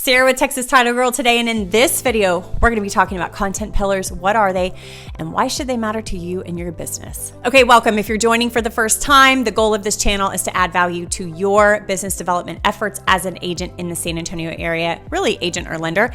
Sarah with Texas Title Girl today, and in this video, we're going to be talking about content pillars. What are they, and why should they matter to you and your business? Okay, welcome. If you're joining for the first time, the goal of this channel is to add value to your business development efforts as an agent in the San Antonio area, really agent or lender.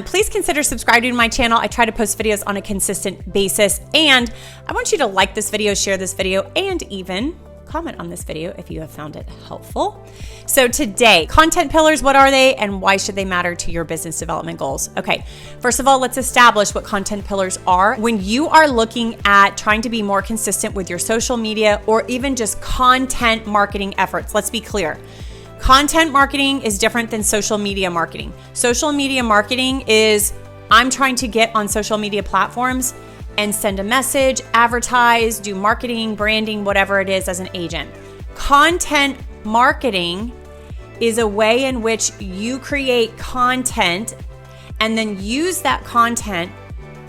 Please consider subscribing to my channel. I try to post videos on a consistent basis, and I want you to like this video, share this video, and even comment on this video if you have found it helpful. So today, content pillars, what are they and why should they matter to your business development goals? Okay, first of all, let's establish what content pillars are. When you are looking at trying to be more consistent with your social media or even just content marketing efforts, let's be clear. Content marketing is different than social media marketing. Social media marketing is I'm trying to get on social media platforms and send a message, advertise, do marketing, branding, whatever it is as an agent. Content marketing is a way in which you create content and then use that content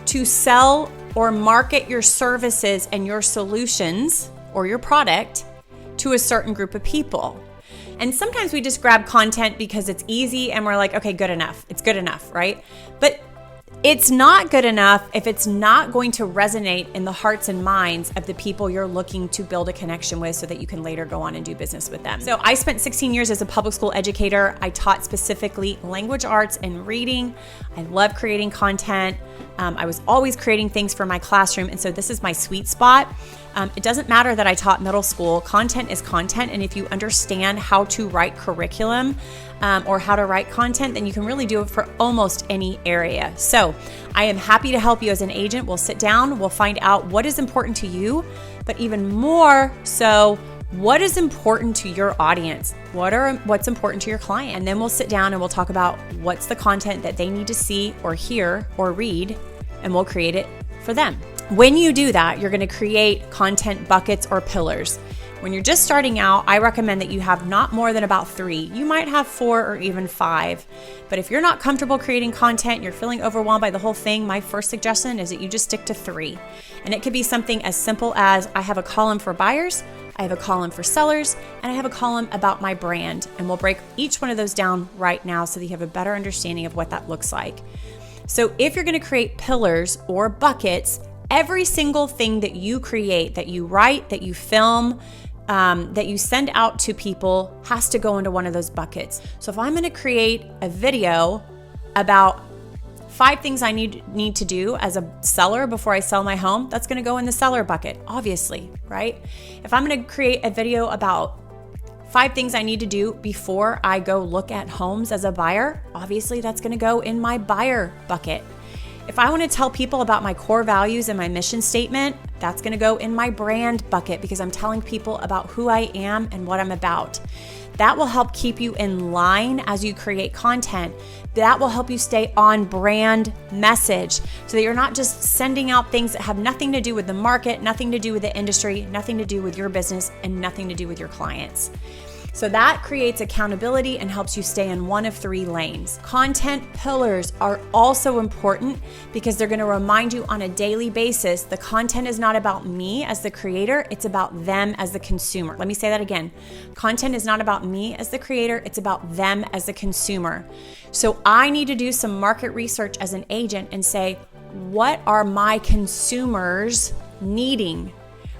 to sell or market your services and your solutions or your product to a certain group of people. And sometimes we just grab content because it's easy and we're like, okay, good enough. It's good enough, right? But it's not good enough if it's not going to resonate in the hearts and minds of the people you're looking to build a connection with so that you can later go on and do business with them. So I spent 16 years as a public school educator. I taught specifically language arts and reading. I love creating content. I was always creating things for my classroom. And so this is my sweet spot. It doesn't matter that I taught middle school. Content is content. And if you understand how to write curriculum or how to write content, then you can really do it for almost any area. So I am happy to help you as an agent. We'll sit down, we'll find out what is important to you, but even more so, what is important to your audience? What's important to your client? And then we'll sit down and we'll talk about what's the content that they need to see or hear or read, and we'll create it for them. When you do that, you're going to create content buckets or pillars. When you're just starting out, I recommend that you have not more than about 3. You might have 4 or even 5. But if you're not comfortable creating content, you're feeling overwhelmed by the whole thing, my first suggestion is that you just stick to 3. And it could be something as simple as I have a column for buyers, I have a column for sellers, and I have a column about my brand. And we'll break each one of those down right now so that you have a better understanding of what that looks like. So if you're going to create pillars or buckets, every single thing that you create, that you write, that you film, that you send out to people has to go into one of those buckets. So if I'm going to create a video about 5 things I need to do as a seller before I sell my home, that's going to go in the seller bucket, obviously, right? If I'm going to create a video about 5 things I need to do before I go look at homes as a buyer, obviously that's going to go in my buyer bucket. If I want to tell people about my core values and my mission statement, that's going to go in my brand bucket because I'm telling people about who I am and what I'm about. That will help keep you in line as you create content. That will help you stay on brand message so that you're not just sending out things that have nothing to do with the market, nothing to do with the industry, nothing to do with your business, and nothing to do with your clients. So that creates accountability and helps you stay in one of 3 lanes. Content pillars are also important because they're going to remind you on a daily basis the content is not about me as the creator, it's about them as the consumer. Let me say that again. Content is not about me as the creator, it's about them as the consumer. So I need to do some market research as an agent and say, what are my consumers needing?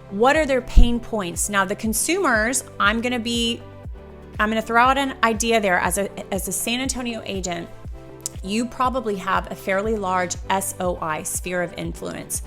What are their pain points? Now the consumers, I'm going to throw out an idea there. As a San Antonio agent, you probably have a fairly large SOI, sphere of influence.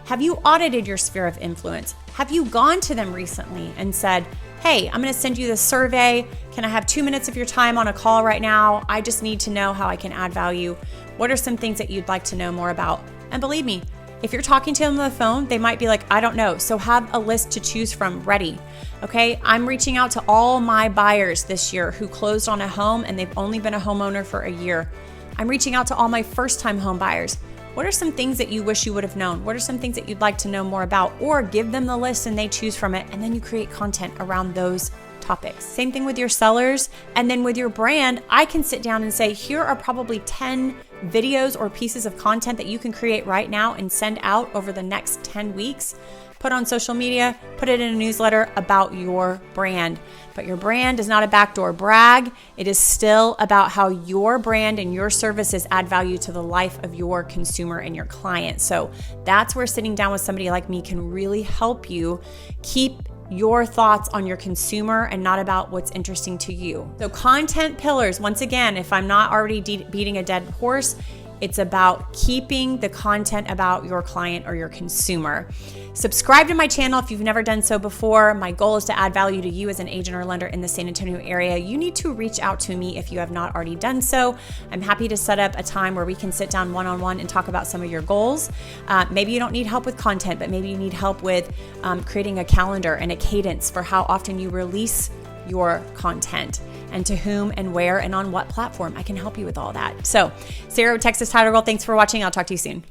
Have you audited your sphere of influence? Have you gone to them recently and said, hey, I'm going to send you this survey. Can I have 2 minutes of your time on a call right now? I just need to know how I can add value. What are some things that you'd like to know more about? And believe me, if you're talking to them on the phone, they might be like, I don't know. So have a list to choose from ready. Okay, I'm reaching out to all my buyers this year who closed on a home and they've only been a homeowner for a year. I'm reaching out to all my first-time home buyers. What are some things that you wish you would have known? What are some things that you'd like to know more about? Or give them the list and they choose from it, and then you create content around those topics. Same thing with your sellers. And then with your brand, I can sit down and say, here are probably 10 videos or pieces of content that you can create right now and send out over the next 10 weeks put on social media, put it in a newsletter about your brand. But your brand is not a backdoor brag. It is still about how your brand and your services add value to the life of your consumer and your client. So that's where sitting down with somebody like me can really help you keep your thoughts on your consumer and not about what's interesting to you. So content pillars, once again, if I'm not already beating a dead horse, it's about keeping the content about your client or your consumer. Subscribe to my channel if you've never done so before. My goal is to add value to you as an agent or lender in the San Antonio area. You need to reach out to me if you have not already done so. I'm happy to set up a time where we can sit down one-on-one and talk about some of your goals. Maybe you don't need help with content, but maybe you need help with creating a calendar and a cadence for how often you release your content and to whom and where and on what platform. I can help you with all that. So, Sarah with Texas Title Girl, thanks for watching. I'll talk to you soon.